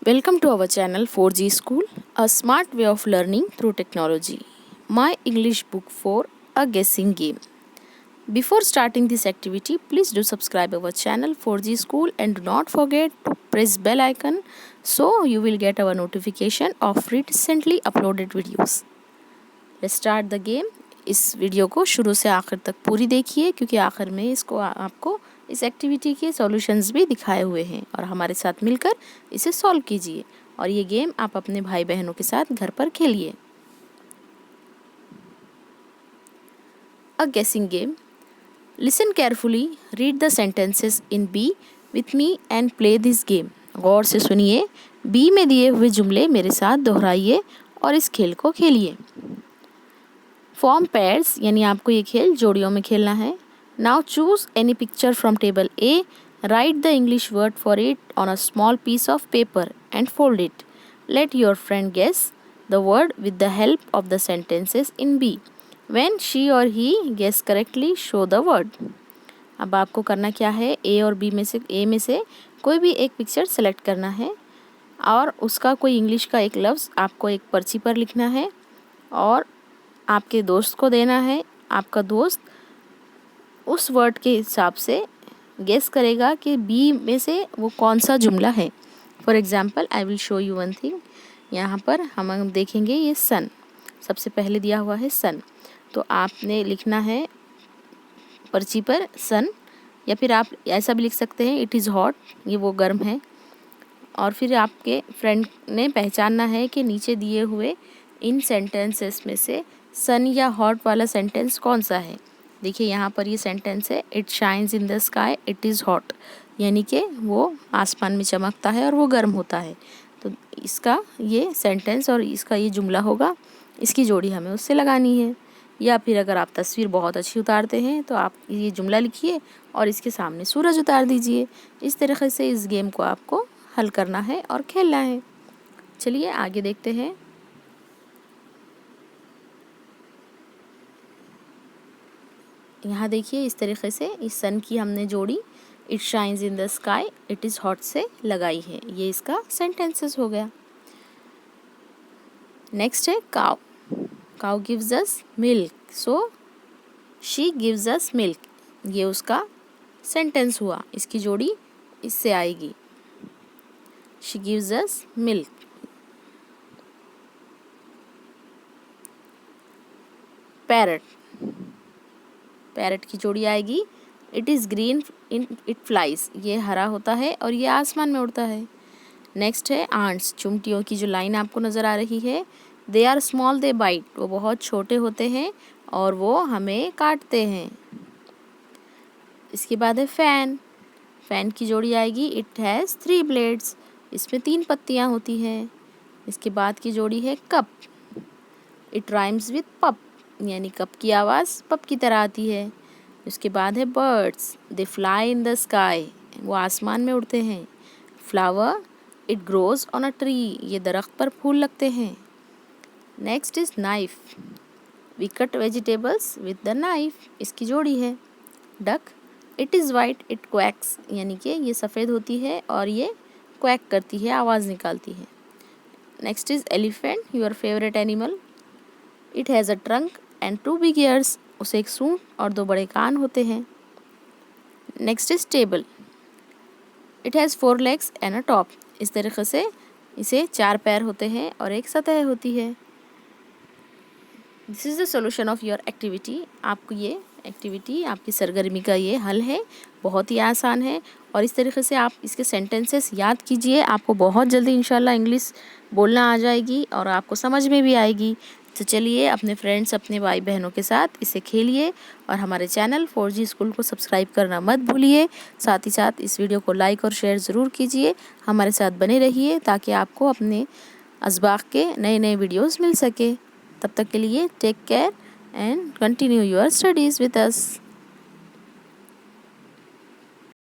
Welcome to our channel 4G School, a smart way of learning through technology. My English book for a guessing game. Before starting this activity, please do subscribe our channel 4G School and do not forget to press bell icon so you will get our notification of recently uploaded videos. Let's start the game. इस video को शुरू से आखिर तक पूरी देखिए क्योंकि आखिर में इसको आपको इस एक्टिविटी के सॉल्यूशंस भी दिखाए हुए हैं और हमारे साथ मिलकर इसे सॉल्व कीजिए और ये गेम आप अपने भाई बहनों के साथ घर पर खेलिए। A guessing game. Listen carefully, read the sentences in B with me and play this game. गौर से सुनिए, बी में दिए हुए जुमले मेरे साथ दोहराइए और इस खेल को खेलिए। फॉर्म पेयर्स यानी आपको ये खेल जोड़ियों में खेलना है। Now choose any picture from table A, write the English word for it on a small piece of paper and fold it. Let your friend guess the word with the help of the sentences in B. When she और he guess correctly show the word. अब आपको करना क्या है, ए और B में से कोई भी एक पिक्चर सेलेक्ट करना है और उसका कोई इंग्लिश का एक लफ्ज़ आपको एक पर्ची पर लिखना है और आपके दोस्त को देना है। आपका दोस्त उस वर्ड के हिसाब से गेस करेगा कि बी में से वो कौन सा जुमला है। For example I will show you one thing. यहाँ पर हम देखेंगे ये सन, सबसे पहले दिया हुआ है सन, तो आपने लिखना है पर्ची पर सन, या फिर आप ऐसा भी लिख सकते हैं इट इज़ हॉट, ये वो गर्म है। और फिर आपके फ्रेंड ने पहचानना है कि नीचे दिए हुए इन सेंटेंसेस में से सन या हॉट वाला सेंटेंस कौन सा है। देखिए यहाँ पर ये सेंटेंस है, it shines in the sky it is hot, यानी कि वो आसमान में चमकता है और वो गर्म होता है। तो इसका ये सेंटेंस और इसका ये जुमला होगा, इसकी जोड़ी हमें उससे लगानी है। या फिर अगर आप तस्वीर बहुत अच्छी उतारते हैं तो आप ये जुमला लिखिए और इसके सामने सूरज उतार दीजिए। इस तरीके से इस गेम को आपको हल करना है और खेलना है। चलिए आगे देखते हैं। यहाँ देखिए इस तरीके से इस सन की हमने जोड़ी it shines in the sky it is hot से लगाई है। ये इसका सेंटेंसेस हो गया। नेक्स्ट है cow. Cow gives us milk, so she gives us milk, ये उसका सेंटेंस हुआ। इसकी जोड़ी इससे आएगी, she gives us milk. Parrot, parrot की जोड़ी आएगी it is green in it flies, ये हरा होता है और ये आसमान में उड़ता है। नेक्स्ट है आंट्स। चुमटियों की जो लाइन आपको नज़र आ रही है, they are small they bite, वो बहुत छोटे होते हैं और वो हमें काटते हैं। इसके बाद है फैन। फैन की जोड़ी आएगी इट हैज़ 3 ब्लेड्स, इसमें 3 पत्तियाँ होती हैं। इसके बाद की जोड़ी है कप, इट राइम्स विथ पप, यानी कप की आवाज़ पप की तरह आती है। उसके बाद है birds, they fly in the sky, वो आसमान में उड़ते हैं। Flower, it grows on a tree, ये दरख्त पर फूल लगते हैं। Next is knife, we cut vegetables with the knife, इसकी जोड़ी है। Duck, it is white it quacks, यानी कि ये सफ़ेद होती है और ये क्वैक करती है, आवाज़ निकालती है। Next is elephant, your favourite animal, it has a trunk and 2 big years, उसे एक सूंड और 2 बड़े कान होते हैं। Next is table, it has 4 legs and a top, इस तरीके से इसे 4 पैर होते हैं और एक सतह होती है। This is the solution of your activity. आपको ये एक्टिविटी, आपकी सरगर्मी का ये हल है, बहुत ही आसान है और इस तरीके से आप इसके सेंटेंसेस याद कीजिए, आपको बहुत जल्दी इंशाल्लाह इंग्लिश बोलना आ जाएगी और आपको समझ में भी आएगी। तो चलिए अपने फ्रेंड्स, अपने भाई बहनों के साथ इसे खेलिए और हमारे चैनल 4G स्कूल को सब्सक्राइब करना मत भूलिए। साथ ही साथ इस वीडियो को लाइक और शेयर ज़रूर कीजिए। हमारे साथ बने रहिए ताकि आपको अपने असबाक़ के नए नए वीडियोज़ मिल सके। तब तक के लिए take care and continue your studies with us.